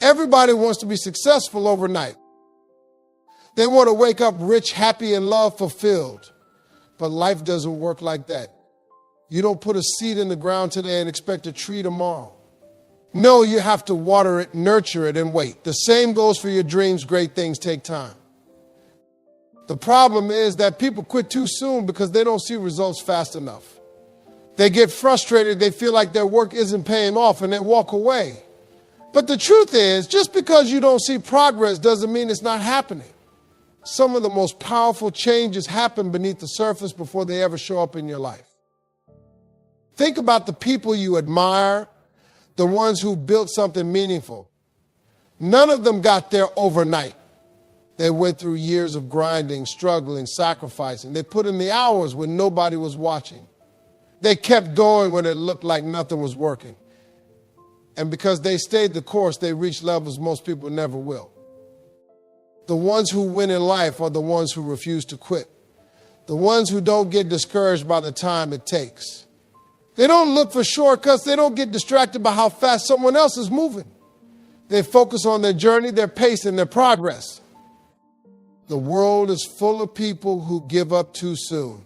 Everybody wants to be successful overnight. They want to wake up rich, happy, and love fulfilled. But life doesn't work like that. You don't put a seed in the ground today and expect a tree tomorrow. No, you have to water it, nurture it, and wait. The same goes for your dreams. Great things take time. The problem is that people quit too soon because they don't see results fast enough. They get frustrated, they feel like their work isn't paying off, and they walk away. But the truth is, just because you don't see progress doesn't mean it's not happening. Some of the most powerful changes happen beneath the surface before they ever show up in your life. Think about the people you admire, the ones who built something meaningful. None of them got there overnight. They went through years of grinding, struggling, sacrificing. They put in the hours when nobody was watching. They kept going when it looked like nothing was working. And because they stayed the course, they reached levels most people never will. The ones who win in life are the ones who refuse to quit. The ones who don't get discouraged by the time it takes. They don't look for shortcuts. They don't get distracted by how fast someone else is moving. They focus on their journey, their pace, and their progress. The world is full of people who give up too soon,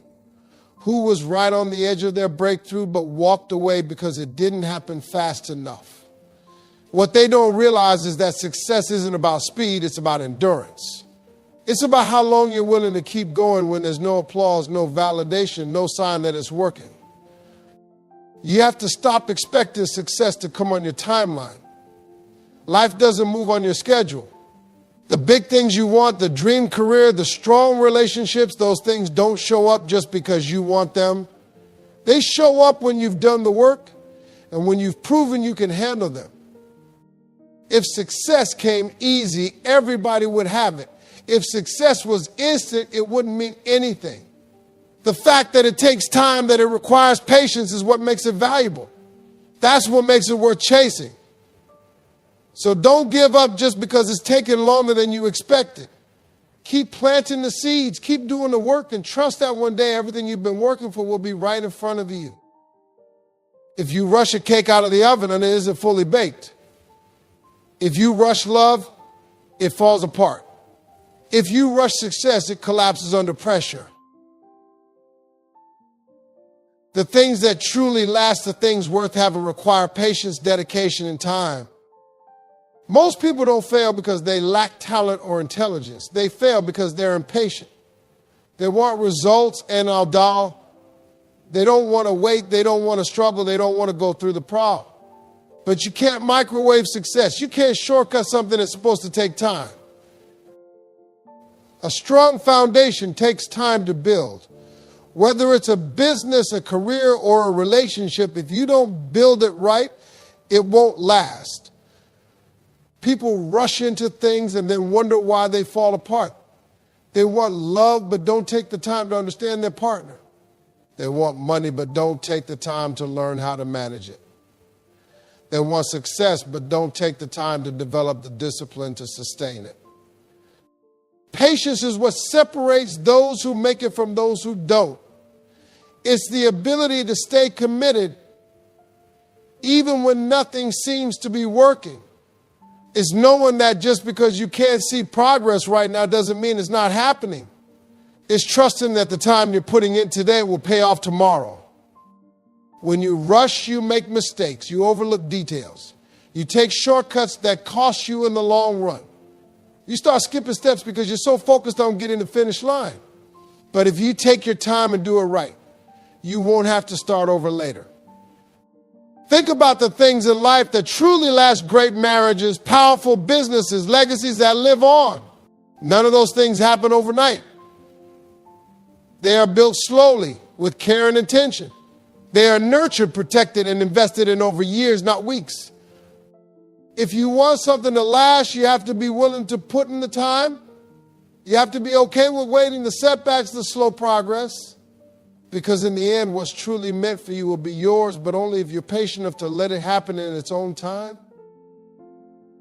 who was right on the edge of their breakthrough but walked away because it didn't happen fast enough. What they don't realize is that success isn't about speed, it's about endurance. It's about how long you're willing to keep going when there's no applause, no validation, no sign that it's working. You have to stop expecting success to come on your timeline. Life doesn't move on your schedule. The big things you want, the dream career, the strong relationships, those things don't show up just because you want them. They show up when you've done the work and when you've proven you can handle them. If success came easy, everybody would have it. If success was instant, it wouldn't mean anything. The fact that it takes time, that it requires patience is what makes it valuable. That's what makes it worth chasing. So don't give up just because it's taking longer than you expected. Keep planting the seeds, keep doing the work, and trust that one day everything you've been working for will be right in front of you. If you rush a cake out of the oven and it isn't fully baked, if you rush love, it falls apart. If you rush success, it collapses under pressure. The things that truly last, the things worth having, require patience, dedication, and time. Most people don't fail because they lack talent or intelligence. They fail because they're impatient. They want results and they don't want to wait, they don't want to struggle, they don't want to go through the problem. But you can't microwave success. You can't shortcut something that's supposed to take time. A strong foundation takes time to build. Whether it's a business, a career, or a relationship, if you don't build it right, it won't last. People rush into things and then wonder why they fall apart. They want love but don't take the time to understand their partner. They want money but don't take the time to learn how to manage it. They want success but don't take the time to develop the discipline to sustain it. Patience is what separates those who make it from those who don't. It's the ability to stay committed even when nothing seems to be working. It's knowing that just because you can't see progress right now doesn't mean it's not happening. It's trusting that the time you're putting in today will pay off tomorrow. When you rush, you make mistakes. You overlook details. You take shortcuts that cost you in the long run. You start skipping steps because you're so focused on getting the finish line. But if you take your time and do it right, you won't have to start over later. Think about the things in life that truly last: great marriages, powerful businesses, legacies that live on. None of those things happen overnight. They are built slowly with care and intention. They are nurtured, protected, and invested in over years, not weeks. If you want something to last, you have to be willing to put in the time. You have to be okay with waiting, the setbacks, the slow progress. Because in the end, what's truly meant for you will be yours, but only if you're patient enough to let it happen in its own time.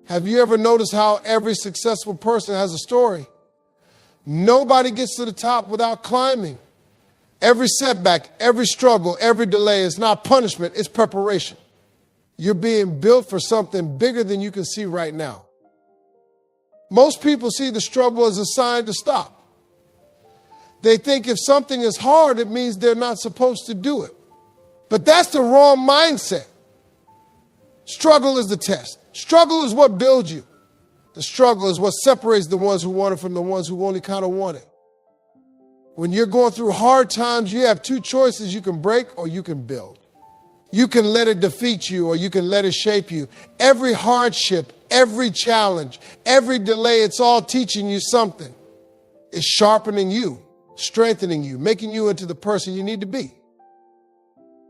Have you ever noticed how every successful person has a story? Nobody gets to the top without climbing. Every setback, every struggle, every delay is not punishment, it's preparation. You're being built for something bigger than you can see right now. Most people see the struggle as a sign to stop. They think if something is hard, it means they're not supposed to do it. But that's the wrong mindset. Struggle is the test. Struggle is what builds you. The struggle is what separates the ones who want it from the ones who only kind of want it. When you're going through hard times, you have two choices. You can break or you can build. You can let it defeat you or you can let it shape you. Every hardship, every challenge, every delay, it's all teaching you something. It's sharpening you, strengthening you, making you into the person you need to be.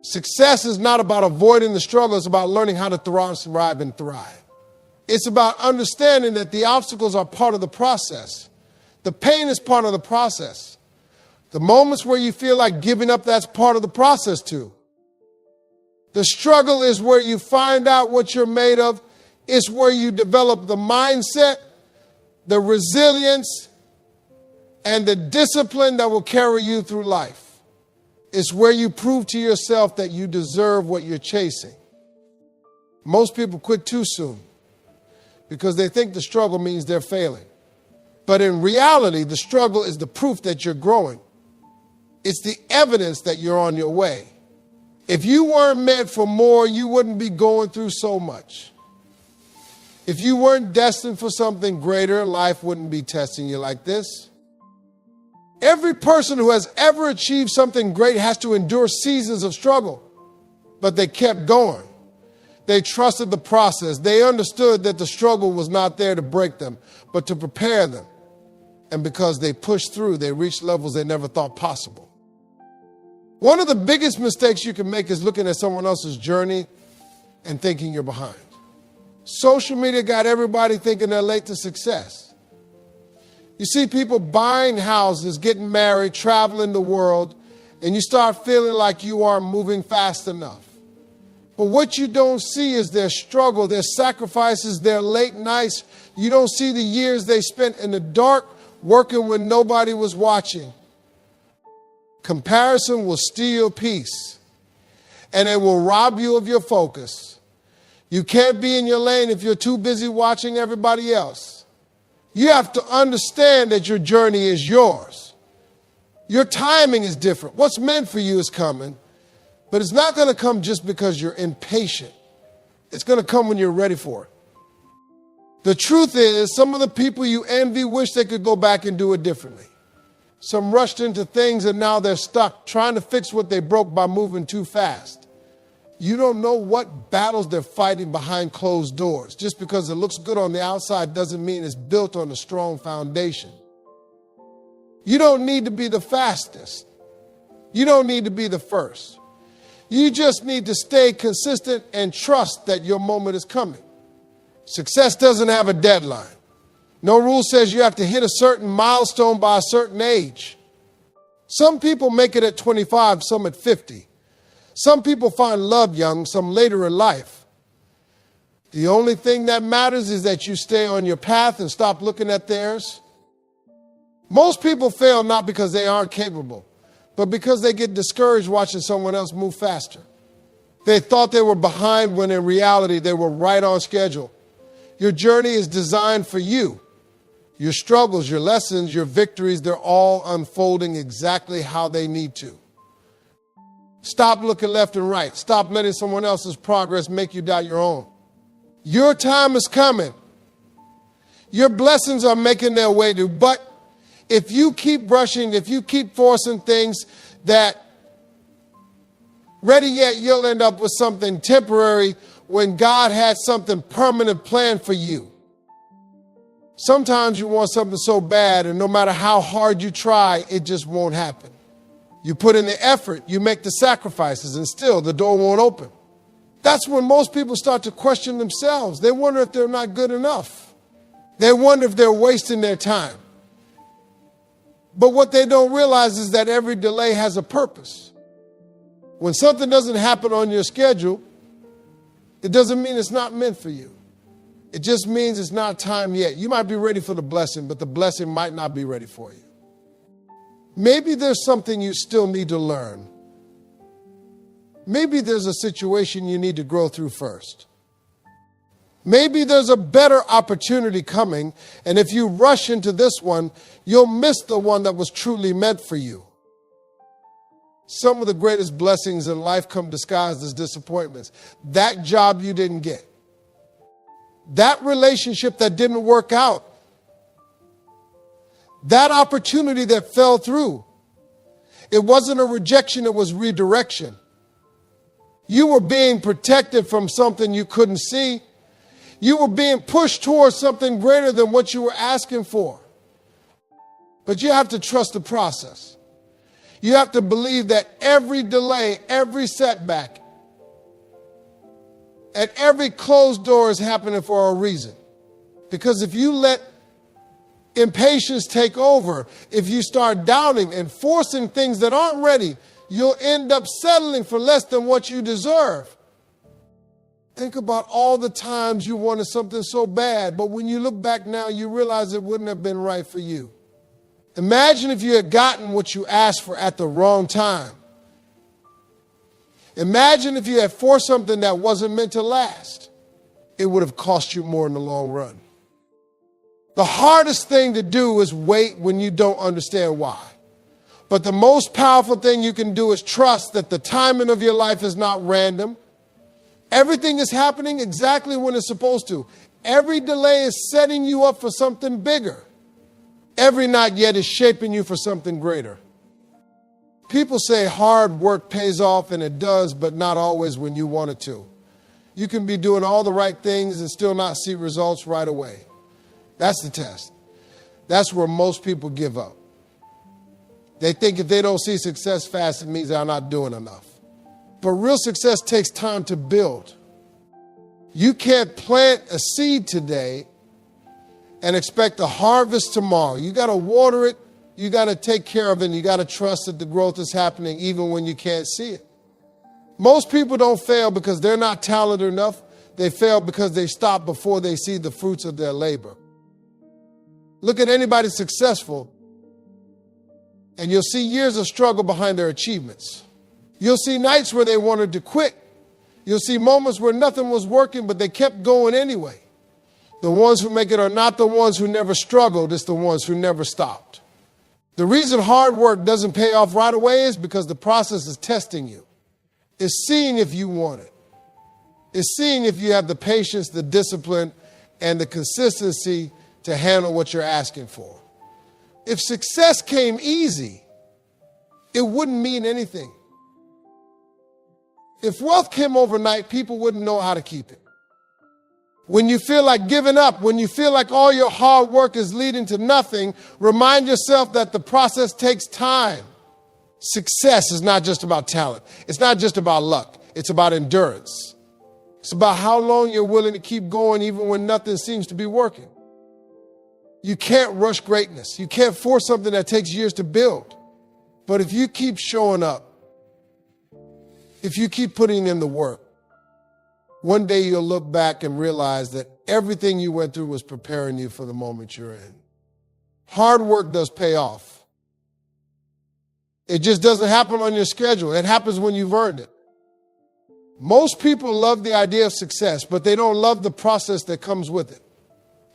Success is not about avoiding the struggle. It's about learning how to thrive and thrive. It's about understanding that the obstacles are part of the process. The pain is part of the process. The moments where you feel like giving up, that's part of the process too. The struggle is where you find out what you're made of. It's where you develop the mindset, the resilience, and the discipline that will carry you through life. It's where you prove to yourself that you deserve what you're chasing. Most people quit too soon because they think the struggle means they're failing. But in reality, the struggle is the proof that you're growing. It's the evidence that you're on your way. If you weren't meant for more, you wouldn't be going through so much. If you weren't destined for something greater, life wouldn't be testing you like this. Every person who has ever achieved something great has to endure seasons of struggle, but they kept going. They trusted the process. They understood that the struggle was not there to break them, but to prepare them. And because they pushed through, they reached levels they never thought possible. One of the biggest mistakes you can make is looking at someone else's journey and thinking you're behind. Social media got everybody thinking they're late to success. You see people buying houses, getting married, traveling the world, and you start feeling like you aren't moving fast enough. But what you don't see is their struggle, their sacrifices, their late nights. You don't see the years they spent in the dark working when nobody was watching. Comparison will steal your peace, and it will rob you of your focus. You can't be in your lane if you're too busy watching everybody else. You have to understand that your journey is yours. Your timing is different. What's meant for you is coming, but it's not going to come just because you're impatient. It's going to come when you're ready for it. The truth is, some of the people you envy wish they could go back and do it differently. Some rushed into things and now they're stuck trying to fix what they broke by moving too fast. You don't know what battles they're fighting behind closed doors. Just because it looks good on the outside doesn't mean it's built on a strong foundation. You don't need to be the fastest. You don't need to be the first. You just need to stay consistent and trust that your moment is coming. Success doesn't have a deadline. No rule says you have to hit a certain milestone by a certain age. Some people make it at 25, some at 50. Some people find love young, some later in life. The only thing that matters is that you stay on your path and stop looking at theirs. Most people fail not because they aren't capable, but because they get discouraged watching someone else move faster. They thought they were behind when in reality they were right on schedule. Your journey is designed for you. Your struggles, your lessons, your victories, they're all unfolding exactly how they need to. Stop looking left and right. Stop letting someone else's progress make you doubt your own. Your time is coming. Your blessings are making their way to. But if you keep rushing, if you keep forcing things that ready yet, you'll end up with something temporary when God had something permanent planned for you. Sometimes you want something so bad, and no matter how hard you try, it just won't happen. You put in the effort, you make the sacrifices, and still the door won't open. That's when most people start to question themselves. They wonder if they're not good enough. They wonder if they're wasting their time. But what they don't realize is that every delay has a purpose. When something doesn't happen on your schedule, it doesn't mean it's not meant for you. It just means it's not time yet. You might be ready for the blessing, but the blessing might not be ready for you. Maybe there's something you still need to learn. Maybe there's a situation you need to grow through first. Maybe there's a better opportunity coming, and if you rush into this one, you'll miss the one that was truly meant for you. Some of the greatest blessings in life come disguised as disappointments. That job you didn't get. That relationship that didn't work out. That opportunity that fell through. It wasn't a rejection, it was redirection. You were being protected from something you couldn't see. You were being pushed towards something greater than what you were asking for. But you have to trust the process. You have to believe that every delay, every setback, and every closed door is happening for a reason. Because if you let impatience take over, if you start doubting and forcing things that aren't ready, you'll end up settling for less than what you deserve. Think about all the times you wanted something so bad, but when you look back now, you realize it wouldn't have been right for you. Imagine if you had gotten what you asked for at the wrong time. Imagine if you had forced something that wasn't meant to last. It would have cost you more in the long run. The hardest thing to do is wait when you don't understand why. But the most powerful thing you can do is trust that the timing of your life is not random. Everything is happening exactly when it's supposed to. Every delay is setting you up for something bigger. Every not yet is shaping you for something greater. People say hard work pays off, and it does, but not always when you want it to. You can be doing all the right things and still not see results right away. That's the test. That's where most people give up. They think if they don't see success fast, it means they're not doing enough. But real success takes time to build. You can't plant a seed today and expect a harvest tomorrow. You got to water it. You got to take care of it. And you got to trust that the growth is happening even when you can't see it. Most people don't fail because they're not talented enough. They fail because they stop before they see the fruits of their labor. Look at anybody successful, and you'll see years of struggle behind their achievements. You'll see nights where they wanted to quit. You'll see moments where nothing was working, but they kept going anyway. The ones who make it are not the ones who never struggled, it's the ones who never stopped. The reason hard work doesn't pay off right away is because the process is testing you. It's seeing if you want it. It's seeing if you have the patience, the discipline, and the consistency to handle what you're asking for. If success came easy, it wouldn't mean anything. If wealth came overnight, people wouldn't know how to keep it. When you feel like giving up, when you feel like all your hard work is leading to nothing, remind yourself that the process takes time. Success is not just about talent. It's not just about luck. It's about endurance. It's about how long you're willing to keep going even when nothing seems to be working. You can't rush greatness. You can't force something that takes years to build. But if you keep showing up, if you keep putting in the work, one day you'll look back and realize that everything you went through was preparing you for the moment you're in. Hard work does pay off. It just doesn't happen on your schedule. It happens when you've earned it. Most people love the idea of success, but they don't love the process that comes with it.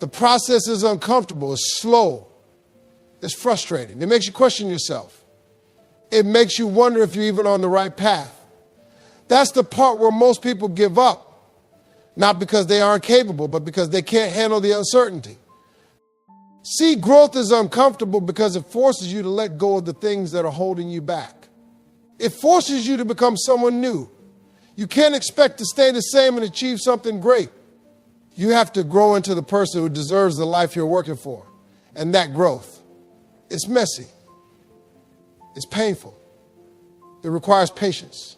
The process is uncomfortable, it's slow, it's frustrating. It makes you question yourself. It makes you wonder if you're even on the right path. That's the part where most people give up. Not because they aren't capable, but because they can't handle the uncertainty. See, growth is uncomfortable because it forces you to let go of the things that are holding you back. It forces you to become someone new. You can't expect to stay the same and achieve something great. You have to grow into the person who deserves the life you're working for. And that growth, it's messy. It's painful. It requires patience.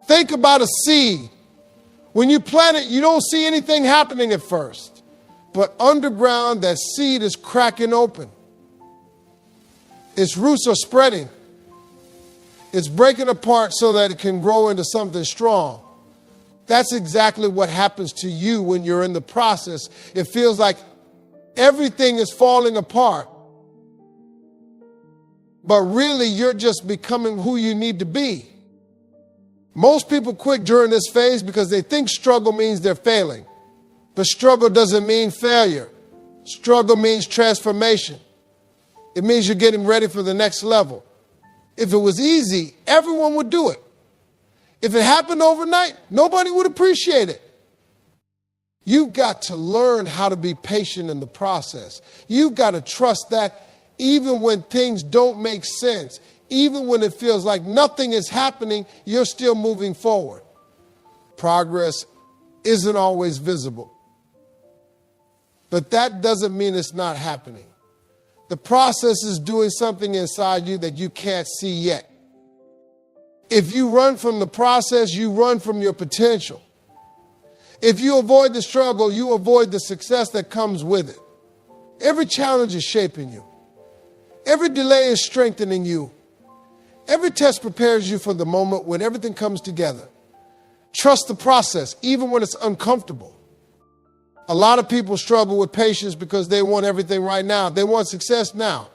Think about a seed. When you plant it, you don't see anything happening at first. But underground, that seed is cracking open. Its roots are spreading. It's breaking apart so that it can grow into something strong. That's exactly what happens to you when you're in the process. It feels like everything is falling apart. But really, you're just becoming who you need to be. Most people quit during this phase because they think struggle means they're failing. But struggle doesn't mean failure. Struggle means transformation. It means you're getting ready for the next level. If it was easy, everyone would do it. If it happened overnight, nobody would appreciate it. You've got to learn how to be patient in the process. You've got to trust that even when things don't make sense, even when it feels like nothing is happening, you're still moving forward. Progress isn't always visible. But that doesn't mean it's not happening. The process is doing something inside you that you can't see yet. If you run from the process, you run from your potential. If you avoid the struggle, you avoid the success that comes with it. Every challenge is shaping you. Every delay is strengthening you. Every test prepares you for the moment when everything comes together. Trust the process, even when it's uncomfortable. A lot of people struggle with patience because they want everything right now. They want success now.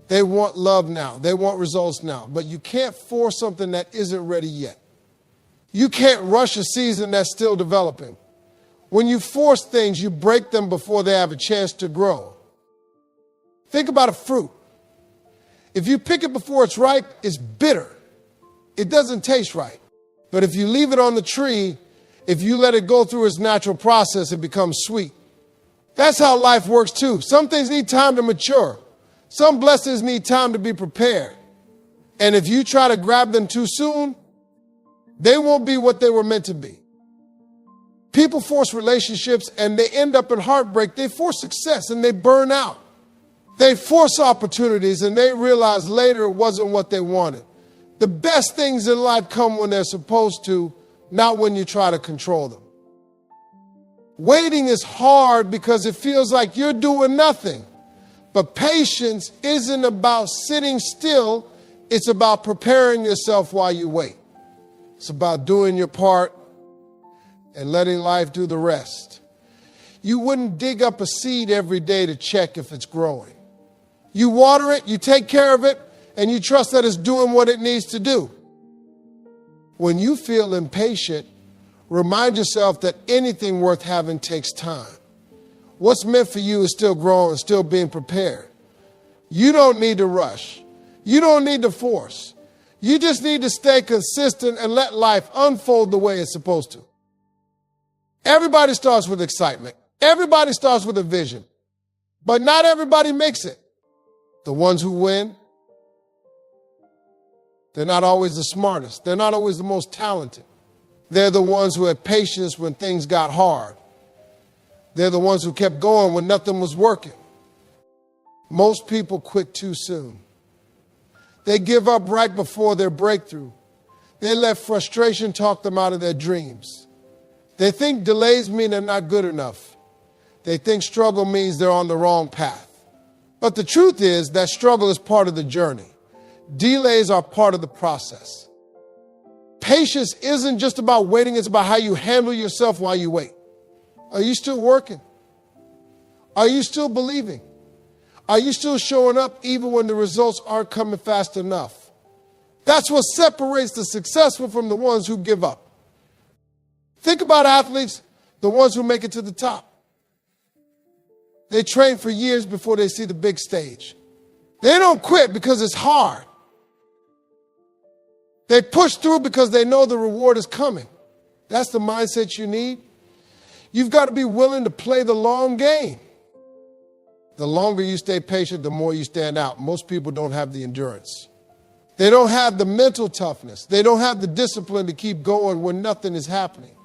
They want love now. They want results now. But you can't force something that isn't ready yet. You can't rush a season that's still developing. When you force things, you break them before they have a chance to grow. Think about a fruit. If you pick it before it's ripe, it's bitter. It doesn't taste right. But if you leave it on the tree, if you let it go through its natural process, it becomes sweet. That's how life works too. Some things need time to mature. Some blessings need time to be prepared. And if you try to grab them too soon, they won't be what they were meant to be. People force relationships and they end up in heartbreak. They force success and they burn out. They force opportunities and they realize later it wasn't what they wanted. The best things in life come when they're supposed to, not when you try to control them. Waiting is hard because it feels like you're doing nothing. But patience isn't about sitting still. It's about preparing yourself while you wait. It's about doing your part and letting life do the rest. You wouldn't dig up a seed every day to check if it's growing. You water it, you take care of it, and you trust that it's doing what it needs to do. When you feel impatient, remind yourself that anything worth having takes time. What's meant for you is still growing, still being prepared. You don't need to rush. You don't need to force. You just need to stay consistent and let life unfold the way it's supposed to. Everybody starts with excitement. Everybody starts with a vision. But not everybody makes it. The ones who win, they're not always the smartest. They're not always the most talented. They're the ones who had patience when things got hard. They're the ones who kept going when nothing was working. Most people quit too soon. They give up right before their breakthrough. They let frustration talk them out of their dreams. They think delays mean they're not good enough. They think struggle means they're on the wrong path. But the truth is that struggle is part of the journey. Delays are part of the process. Patience isn't just about waiting, it's about how you handle yourself while you wait. Are you still working? Are you still believing? Are you still showing up even when the results aren't coming fast enough? That's what separates the successful from the ones who give up. Think about athletes, the ones who make it to the top. They train for years before they see the big stage. They don't quit because it's hard. They push through because they know the reward is coming. That's the mindset you need. You've got to be willing to play the long game. The longer you stay patient, the more you stand out. Most people don't have the endurance. They don't have the mental toughness. They don't have the discipline to keep going when nothing is happening.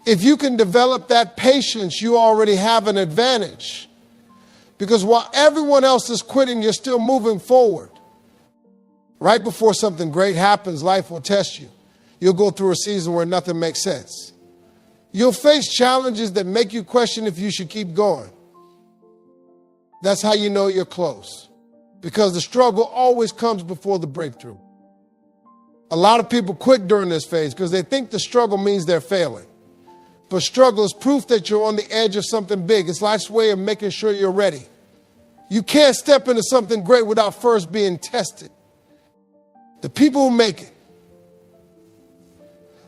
If you can develop that patience, you already have an advantage. Because while everyone else is quitting, you're still moving forward. Right before something great happens, life will test you. You'll go through a season where nothing makes sense. You'll face challenges that make you question if you should keep going. That's how you know you're close. Because the struggle always comes before the breakthrough. A lot of people quit during this phase because they think the struggle means they're failing. But struggle is proof that you're on the edge of something big. It's life's way of making sure you're ready. You can't step into something great without first being tested. The people who make it,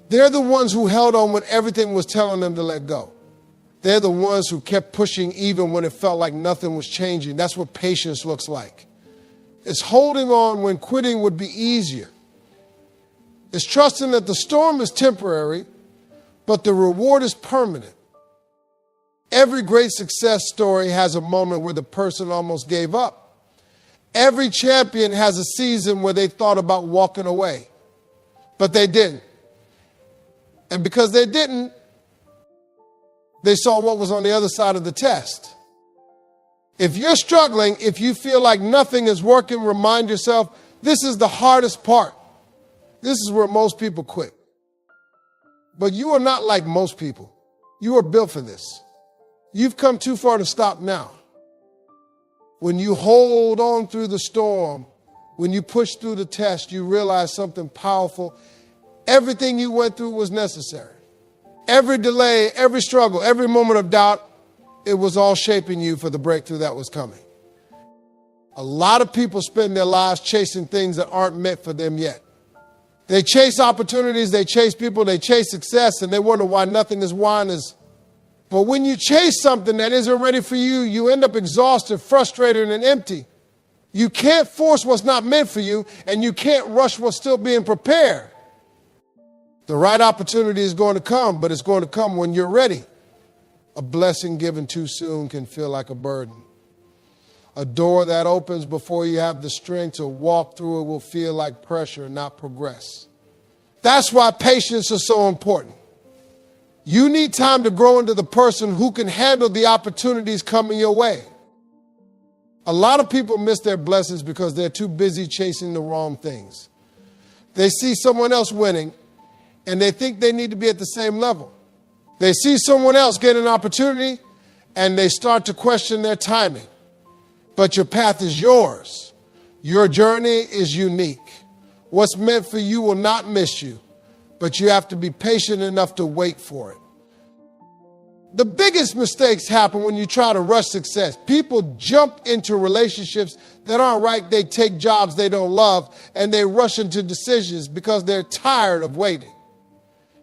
they're the ones who held on when everything was telling them to let go. They're the ones who kept pushing even when it felt like nothing was changing. That's what patience looks like. It's holding on when quitting would be easier. It's trusting that the storm is temporary, but the reward is permanent. Every great success story has a moment where the person almost gave up. Every champion has a season where they thought about walking away, but they didn't. And because they didn't, they saw what was on the other side of the test. If you're struggling, if you feel like nothing is working, remind yourself, this is the hardest part. This is where most people quit. But you are not like most people. You are built for this. You've come too far to stop now. When you hold on through the storm, when you push through the test, you realize something powerful. Everything you went through was necessary. Every delay, every struggle, every moment of doubt, it was all shaping you for the breakthrough that was coming. A lot of people spend their lives chasing things that aren't meant for them yet. They chase opportunities, they chase people, they chase success, and they wonder why nothing is wine is. But when you chase something that isn't ready for you, you end up exhausted, frustrated, and empty. You can't force what's not meant for you, and you can't rush what's still being prepared. The right opportunity is going to come, but it's going to come when you're ready. A blessing given too soon can feel like a burden. A door that opens before you have the strength to walk through it will feel like pressure, not progress. That's why patience is so important. You need time to grow into the person who can handle the opportunities coming your way. A lot of people miss their blessings because they're too busy chasing the wrong things. They see someone else winning, and they think they need to be at the same level. They see someone else get an opportunity, and they start to question their timing. But your path is yours. Your journey is unique. What's meant for you will not miss you, but you have to be patient enough to wait for it. The biggest mistakes happen when you try to rush success. People jump into relationships that aren't right. They take jobs they don't love, and they rush into decisions because they're tired of waiting.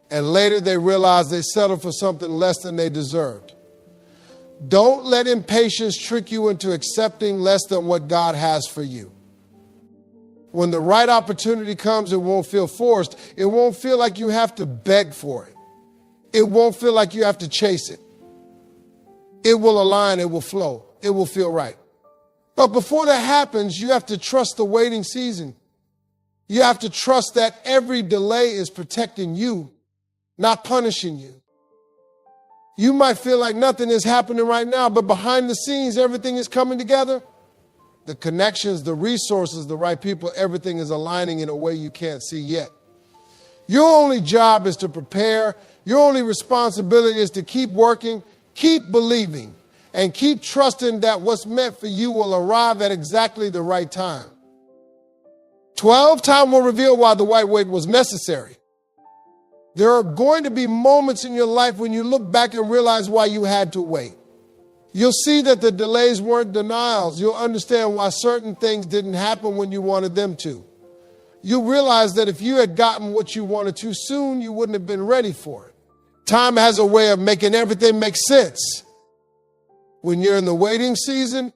And later they realize they settled for something less than they deserved. Don't let impatience trick you into accepting less than what God has for you. When the right opportunity comes, it won't feel forced. It won't feel like you have to beg for it. It won't feel like you have to chase it. It will align, it will flow, it will feel right. But before that happens, you have to trust the waiting season. You have to trust that every delay is protecting you, not punishing you. You might feel like nothing is happening right now, but behind the scenes, everything is coming together. The connections, the resources, the right people, everything is aligning in a way you can't see yet. Your only job is to prepare. Your only responsibility is to keep working, keep believing, and keep trusting that what's meant for you will arrive at exactly the right time. 12 time will reveal why the white wait was necessary. There are going to be moments in your life when you look back and realize why you had to wait. You'll see that the delays weren't denials. You'll understand why certain things didn't happen when you wanted them to. You'll realize that if you had gotten what you wanted too soon, you wouldn't have been ready for it. Time has a way of making everything make sense. When you're in the waiting season,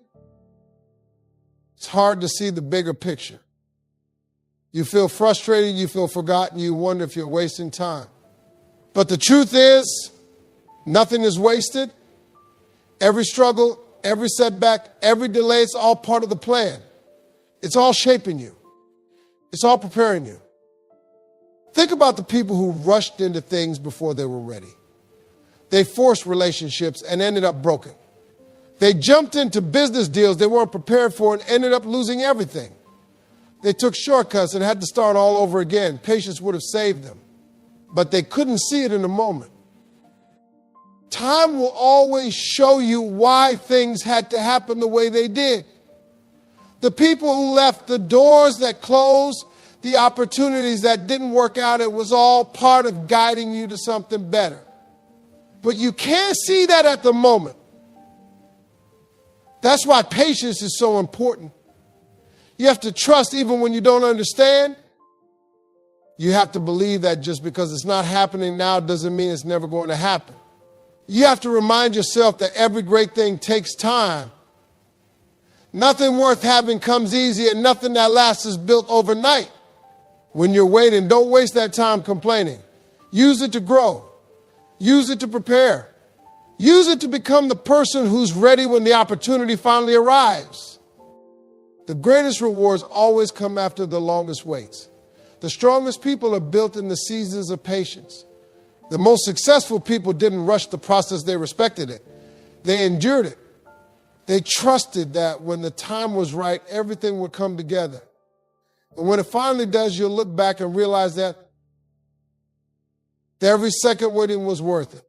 it's hard to see the bigger picture. You feel frustrated, you feel forgotten, you wonder if you're wasting time. But the truth is, nothing is wasted. Every struggle, every setback, every delay, it's all part of the plan. It's all shaping you. It's all preparing you. Think about the people who rushed into things before they were ready. They forced relationships and ended up broken. They jumped into business deals they weren't prepared for and ended up losing everything. They took shortcuts and had to start all over again. Patience would have saved them, but they couldn't see it in the moment. Time will always show you why things had to happen the way they did. The people who left, the doors that closed, the opportunities that didn't work out, it was all part of guiding you to something better. But you can't see that at the moment. That's why patience is so important. You have to trust even when you don't understand. You have to believe that just because it's not happening now doesn't mean it's never going to happen. You have to remind yourself that every great thing takes time. Nothing worth having comes easy, and nothing that lasts is built overnight. When you're waiting, don't waste that time complaining. Use it to grow. Use it to prepare. Use it to become the person who's ready when the opportunity finally arrives. The greatest rewards always come after the longest waits. The strongest people are built in the seasons of patience. The most successful people didn't rush the process, they respected it. They endured it. They trusted that when the time was right, everything would come together. And when it finally does, you'll look back and realize that every second waiting was worth it.